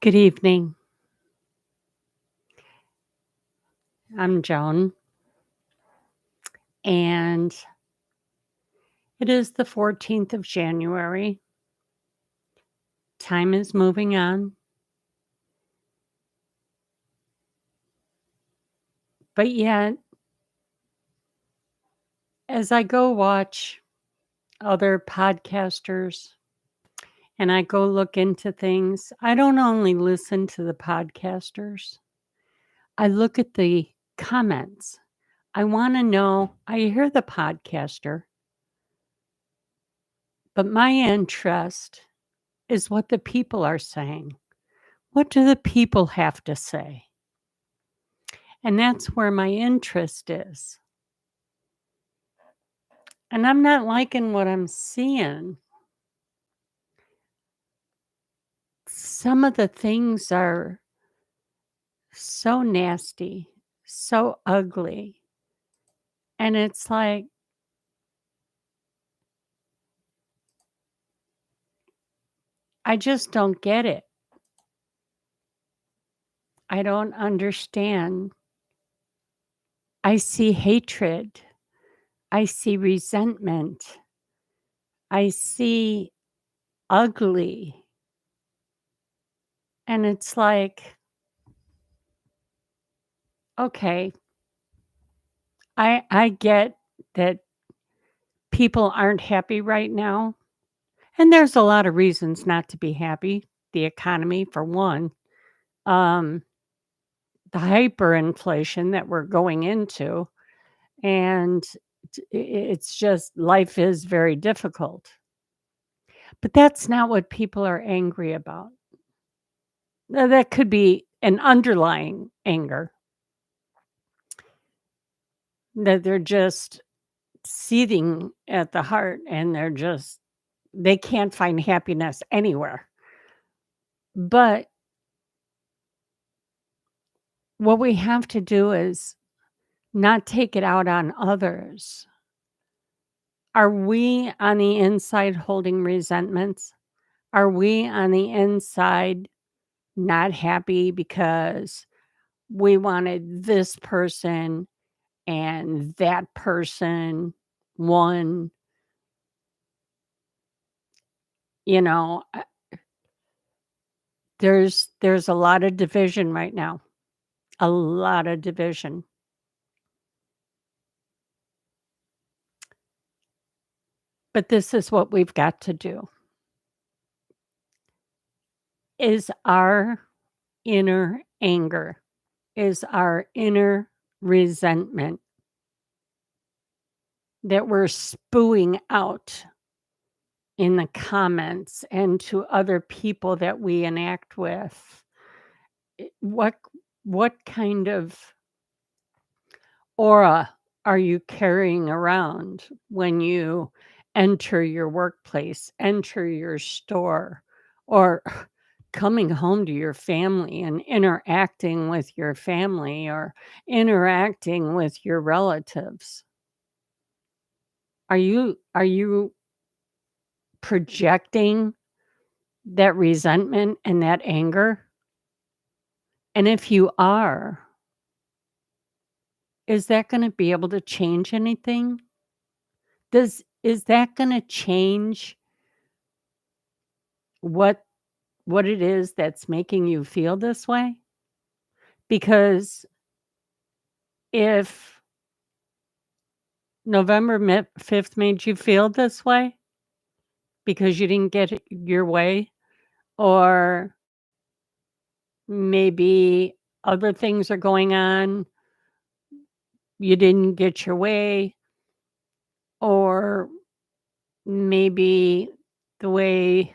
Good evening. I'm Joan, and it is the 14th of January. Time is moving on, but yet, as I go watch other podcasters and I go look into things, I don't only listen to the podcasters, I look at the comments. I want to know, I hear the podcaster, but my interest is what the people are saying. What do the people have to say? And that's where my interest is. And I'm not liking what I'm seeing. Some of the things are so nasty, so ugly. And it's like, I just don't get it. I don't understand. I see hatred. I see resentment. I see ugly. And it's like, okay, I get that people aren't happy right now. And there's a lot of reasons not to be happy. The economy, for one, um, the hyperinflation that we're going into, and it's just life is very difficult. But that's not what people are angry about. Now, that could be an underlying anger that they're just seething at the heart and they can't find happiness anywhere. But what we have to do is not take it out on others. Are we on the inside holding resentments? Are we on the inside not happy because we wanted this person and that person won? You know, there's a lot of division right now. A lot of division. But this is what we've got to do. Is our inner anger, is our inner resentment that we're spewing out in the comments and to other people that we enact with. What kind of aura are you carrying around when you enter your workplace, enter your store, or coming home to your family and interacting with your family or interacting with your relatives? Are you projecting that resentment and that anger? And if you are, is that gonna be able to change anything? Is that gonna change what what it is that's making you feel this way? Because if November 5th made you feel this way because you didn't get it your way, or maybe other things are going on, you didn't get your way, or maybe the way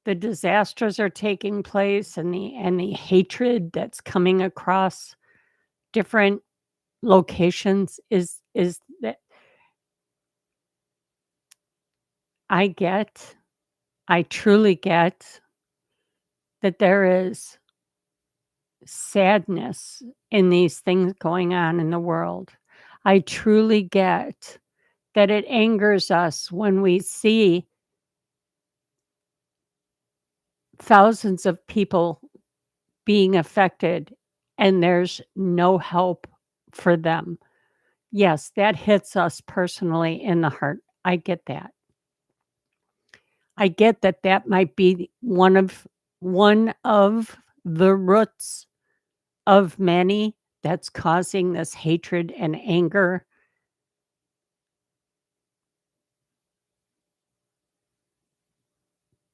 the disasters are taking place and the hatred that's coming across different locations is that I get, I truly get that there is sadness in these things going on in the world. I truly get that it angers us when we see thousands of people being affected, and there's no help for them. Yes, that hits us personally in the heart. I get that. I get that that might be one of the roots of many that's causing this hatred and anger.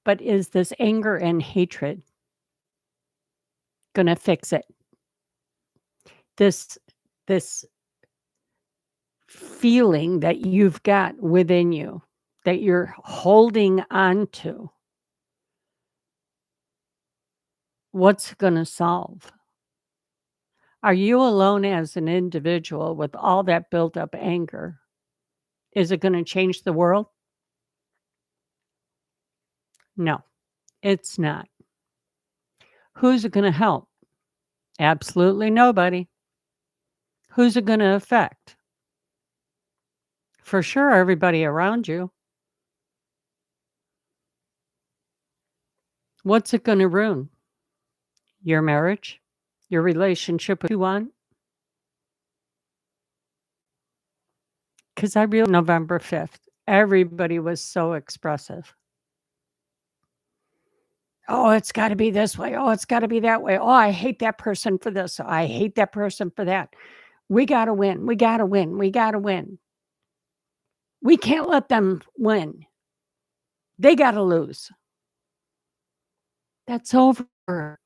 But is this anger and hatred gonna fix it? This feeling that you've got within you, that you're holding on to, what's gonna solve? Are you alone as an individual with all that built up anger? Is it gonna change the world? No, it's not. Who's it gonna help? Absolutely nobody. Who's it gonna affect? For sure, everybody around you. What's it gonna ruin? Your marriage? Your relationship with who you want? 'Cause I realized November 5th, everybody was so expressive. "Oh, it's gotta be this way. Oh, it's gotta be that way. Oh, I hate that person for this. I hate that person for that. We gotta win. We gotta win. We gotta win. We can't let them win. They gotta lose." That's over.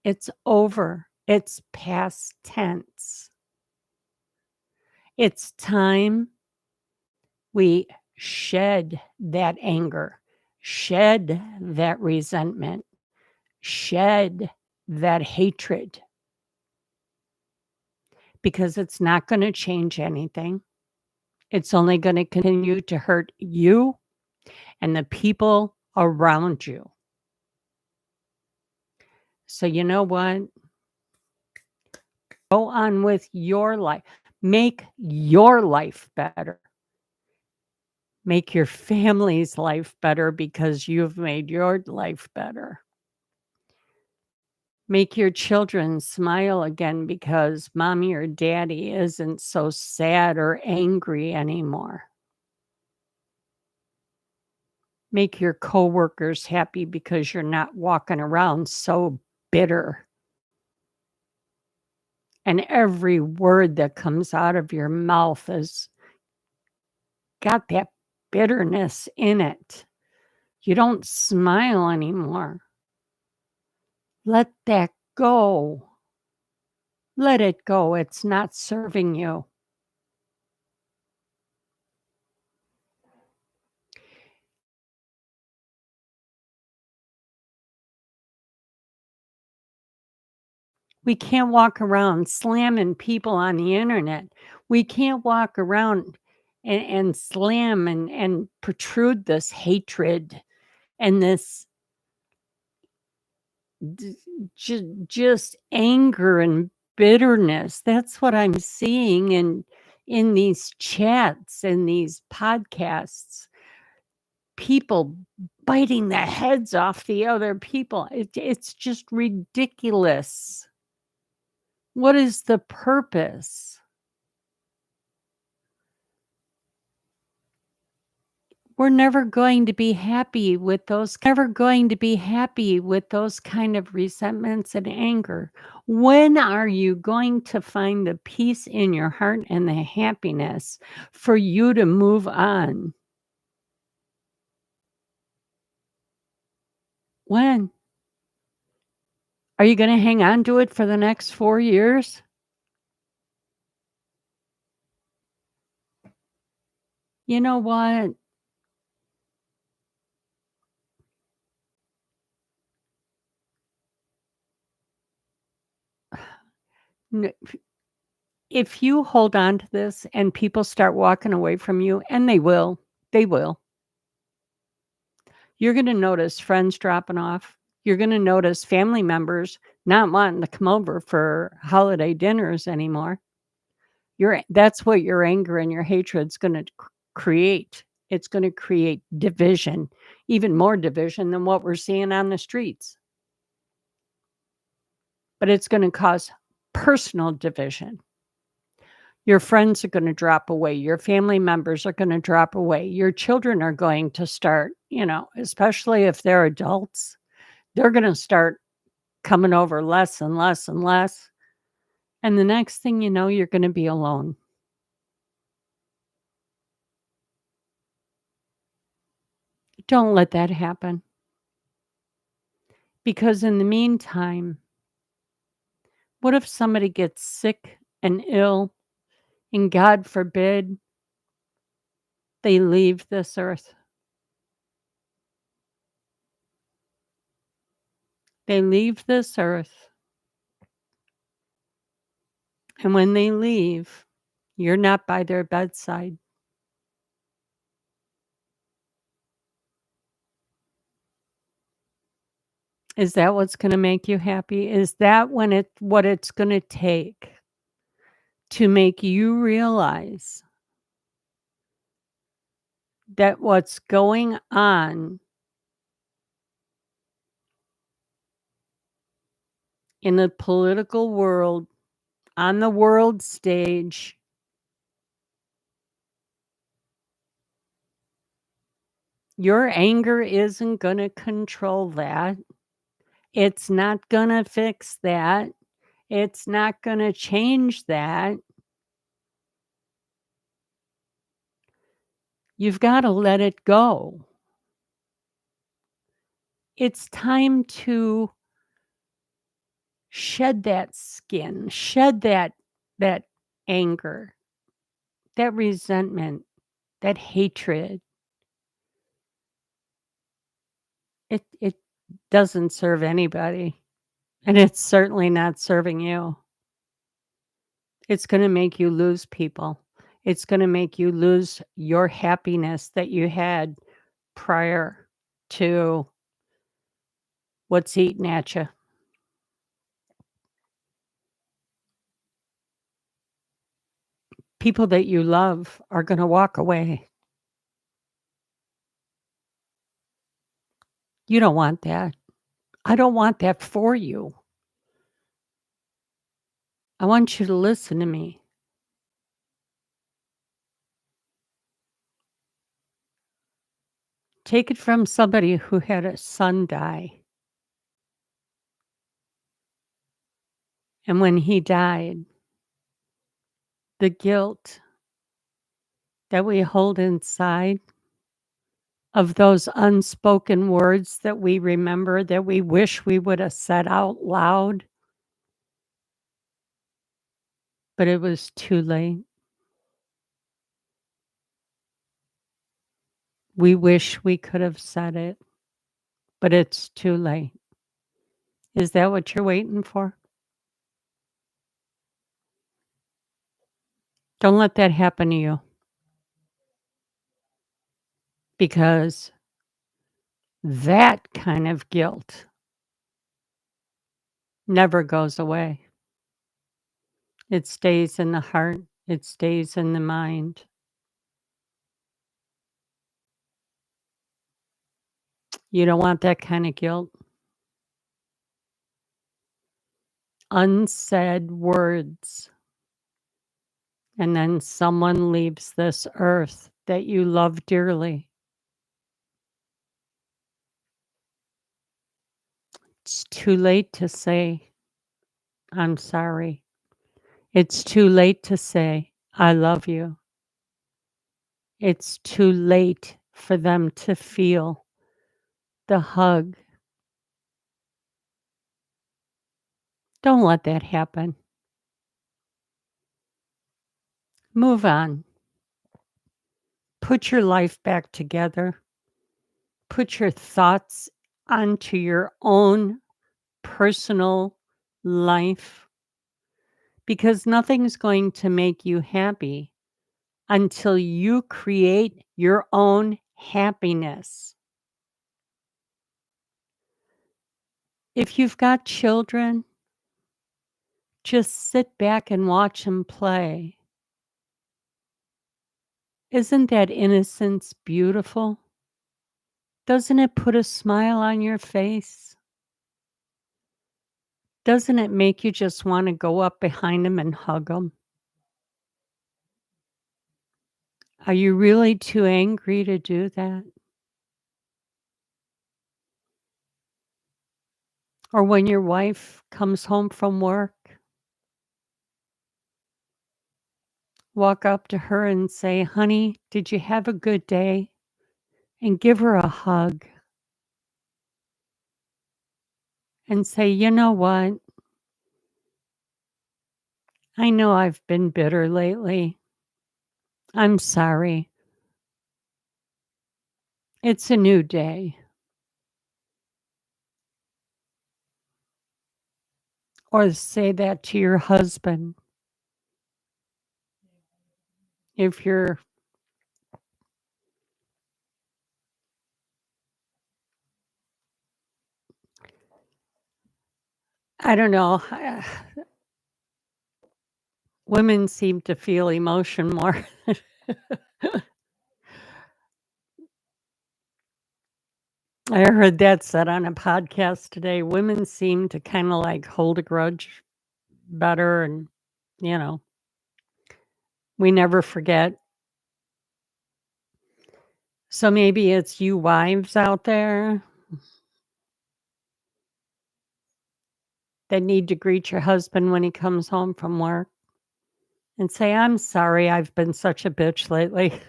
It's over. It's past tense. It's time we shed that anger, shed that resentment, shed that hatred, because it's not gonna change anything. It's only gonna continue to hurt you and the people around you. So you know what? Go on with your life. Make your life better. Make your family's life better because you've made your life better. Make your children smile again because mommy or daddy isn't so sad or angry anymore. Make your coworkers happy because you're not walking around so bitter. And every word that comes out of your mouth has got that bitterness in it. You don't smile anymore. Let that go. Let it go. It's not serving you. We can't walk around slamming people on the internet. We can't walk around and slam and protrude this hatred and this d- just anger and bitterness. That's what I'm seeing in these chats and these podcasts. People biting the heads off the other people. It's just ridiculous. What is the purpose? We're never going to be happy with those kind of resentments and anger. When are you going to find the peace in your heart and the happiness for you to move on? When? Are you gonna hang on to it for the next 4 years? You know what? N If you hold on to this and people start walking away from you, and they will, you're gonna notice friends dropping off. You're gonna notice family members not wanting to come over for holiday dinners anymore. That's what your anger and your hatred's gonna create. It's gonna create division even more division than what we're seeing on the streets. But it's gonna cause personal division. Your friends are gonna drop away, your family members are gonna drop away, your children are going to start, especially if they're adults, they're gonna start coming over less and less and less, and the next thing you know, you're gonna be alone. Don't let that happen, because in the meantime, what if somebody gets sick and ill, and God forbid they leave this earth? They leave this earth, and when they leave, you're not by their bedside. Is that what's gonna make you happy? Is that what it's gonna take to make you realize that what's going on in the political world, on the world stage, your anger isn't gonna control that. It's not gonna fix that. It's not gonna change that. You've gotta let it go. It's time to shed that skin, shed that anger, that resentment, that hatred. It doesn't serve anybody, and it's certainly not serving you. It's gonna make you lose people. It's gonna make you lose your happiness that you had prior to what's eating at you. People that you love are gonna walk away. You don't want that. I don't want that for you. I want you to listen to me. Take it from somebody who had a son die. And when he died, the guilt that we hold inside of those unspoken words that we remember that we wish we would have said out loud, but it was too late. We wish we could have said it, but it's too late. Is that what you're waiting for? Don't let that happen to you, because that kind of guilt never goes away. It stays in the heart, it stays in the mind. You don't want that kind of guilt. Unsaid words, and then someone leaves this earth that you love dearly. It's too late to say, "I'm sorry." It's too late to say, "I love you." It's too late for them to feel the hug. Don't let that happen. Move on. Put your life back together. Put your thoughts onto your own personal life, because nothing's going to make you happy until you create your own happiness. If you've got children, just sit back and watch them play. Isn't that innocence beautiful? Doesn't it put a smile on your face? Doesn't it make you just wanna go up behind them and hug them? Are you really too angry to do that? Or when your wife comes home from work, walk up to her and say, "Honey, did you have a good day?" And give her a hug and say, "You know what? I know I've been bitter lately. I'm sorry. It's a new day." Or say that to your husband if you're I don't know, women seem to feel emotion more. I heard that said on a podcast today. Women seem to kinda, like, hold a grudge better and, you know, we never forget. So maybe it's you wives out there that need to greet your husband when he comes home from work and say, "I'm sorry I've been such a bitch lately.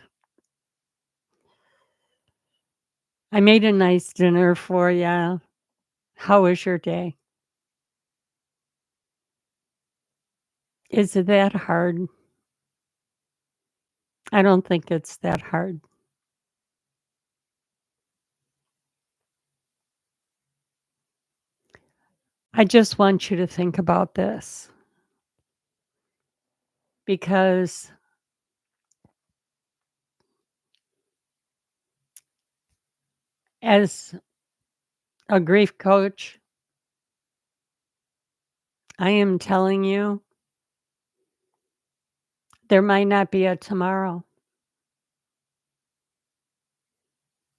I made a nice dinner for you. How was your day?" Is it that hard? I don't think it's that hard. I just want you to think about this because as a grief coach, I am telling you there might not be a tomorrow.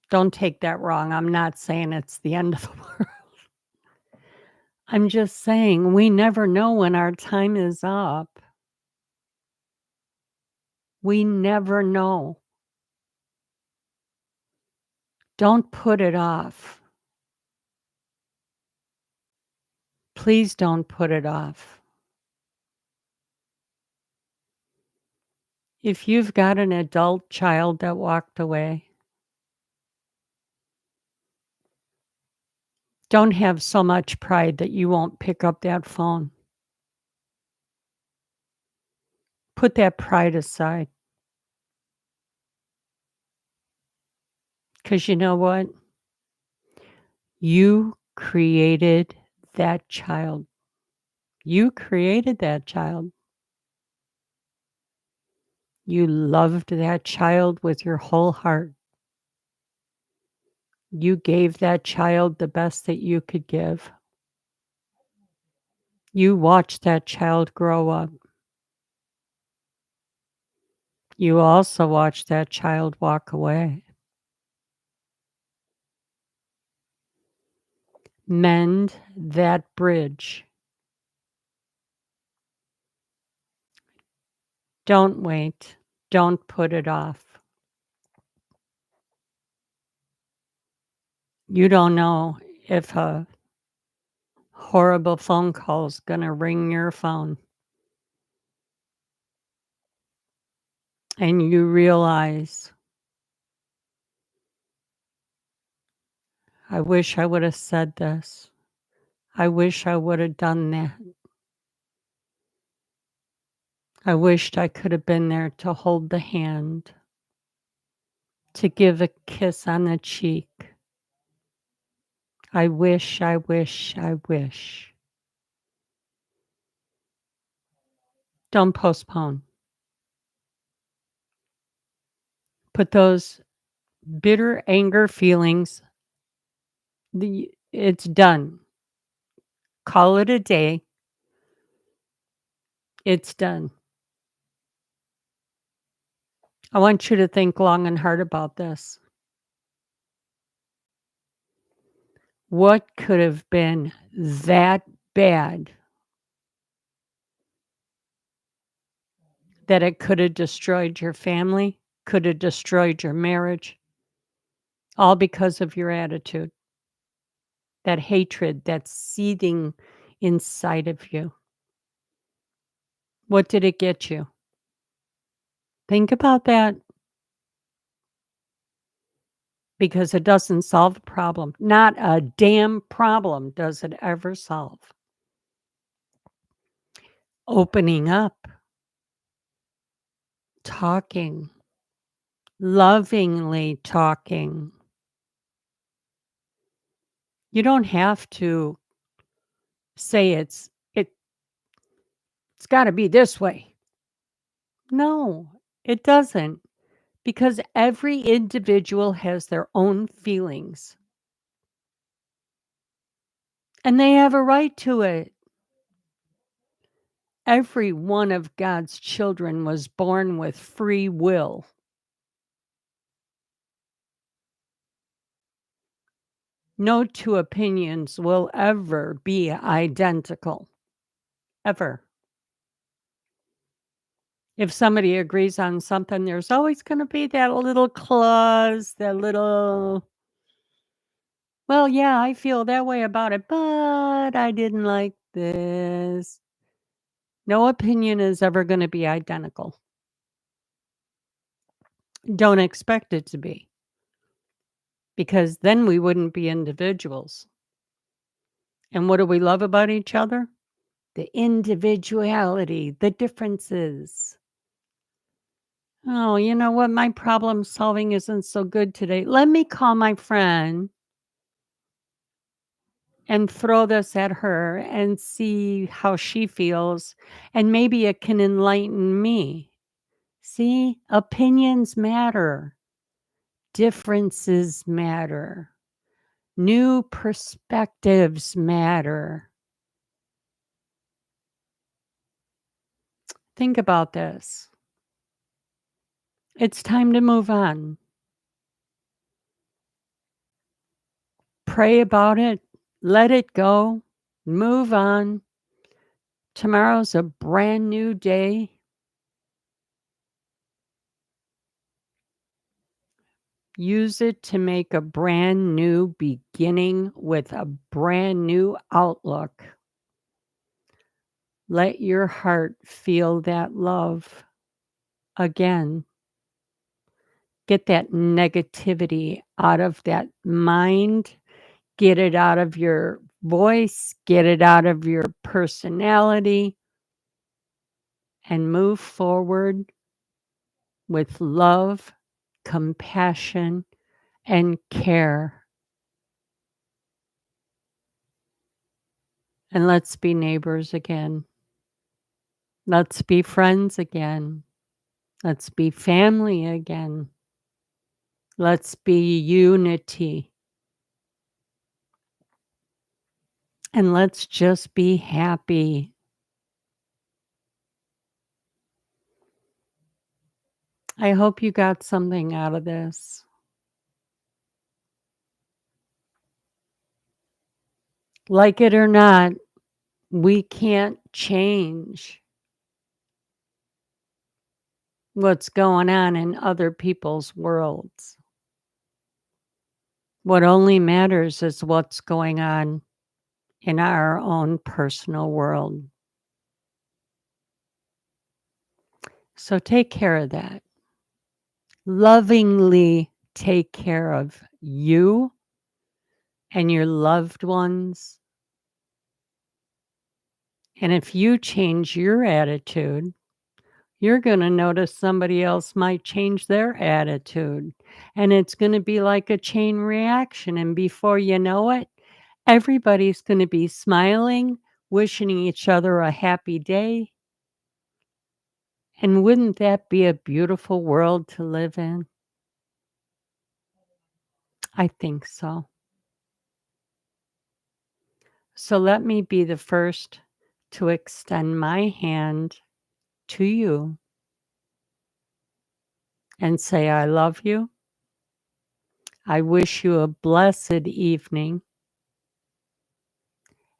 Don't take that wrong. I'm not saying it's the end of the world. I'm just saying we never know when our time is up. We never know. Don't put it off. Please don't put it off. If you've got an adult child that walked away, don't have so much pride that you won't pick up that phone. Put that pride aside. Because you know what? You created that child. You created that child. You loved that child with your whole heart. You gave that child the best that you could give. You watched that child grow up. You also watched that child walk away. Mend that bridge. Don't wait. Don't put it off. You don't know if a horrible phone call is gonna ring your phone and you realize, "I wish I woulda said this. I wish I woulda done that. I wished I coulda been there to hold the hand, to give a kiss on the cheek. I wish, I wish, I wish." Don't postpone. Put those bitter anger feelings it's done. Call it a day. It's done. I want you to think long and hard about this. What could have been that bad that it could have destroyed your family, could have destroyed your marriage, all because of your attitude, that hatred that's seething inside of you? What did it get you? Think about that because it doesn't solve a problem. Not a damn problem does it ever solve. Opening up, talking, lovingly talking. You don't have to say it's got to be this way. No, it doesn't because every individual has their own feelings and they have a right to it. Every one of God's children was born with free will. No two opinions will ever be identical, ever. If somebody agrees on something, there's always going to be that little clause, that little, well, yeah, I feel that way about it, but I didn't like this. No opinion is ever going to be identical. Don't expect it to be, because then we wouldn't be individuals. And what do we love about each other? The individuality, the differences. Oh, you know what? My problem solving isn't so good today. Let me call my friend and throw this at her and see how she feels. And maybe it can enlighten me. See, opinions matter, differences matter, new perspectives matter. Think about this. It's time to move on. Pray about it, let it go, move on. Tomorrow's a brand new day. Use it to make a brand new beginning with a brand new outlook. Let your heart feel that love again. Get that negativity out of that mind. Get it out of your voice. Get it out of your personality. And move forward with love, compassion, and care. And let's be neighbors again. Let's be friends again. Let's be family again. Let's be unity. And let's just be happy. I hope you got something out of this. Like it or not, we can't change what's going on in other people's worlds. What only matters is what's going on in our own personal world. So take care of that. Lovingly take care of you and your loved ones. And if you change your attitude, you're going to notice somebody else might change their attitude. And it's going to be like a chain reaction. And before you know it, everybody's going to be smiling, wishing each other a happy day. And wouldn't that be a beautiful world to live in? I think so. So let me be the first to extend my hand to you and say, I love you. I wish you a blessed evening.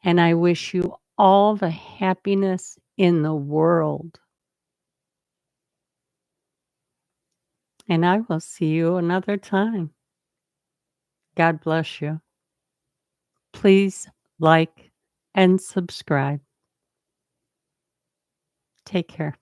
and I wish you all the happiness in the world. And I will see you another time. God bless you. Please like and subscribe. Take care.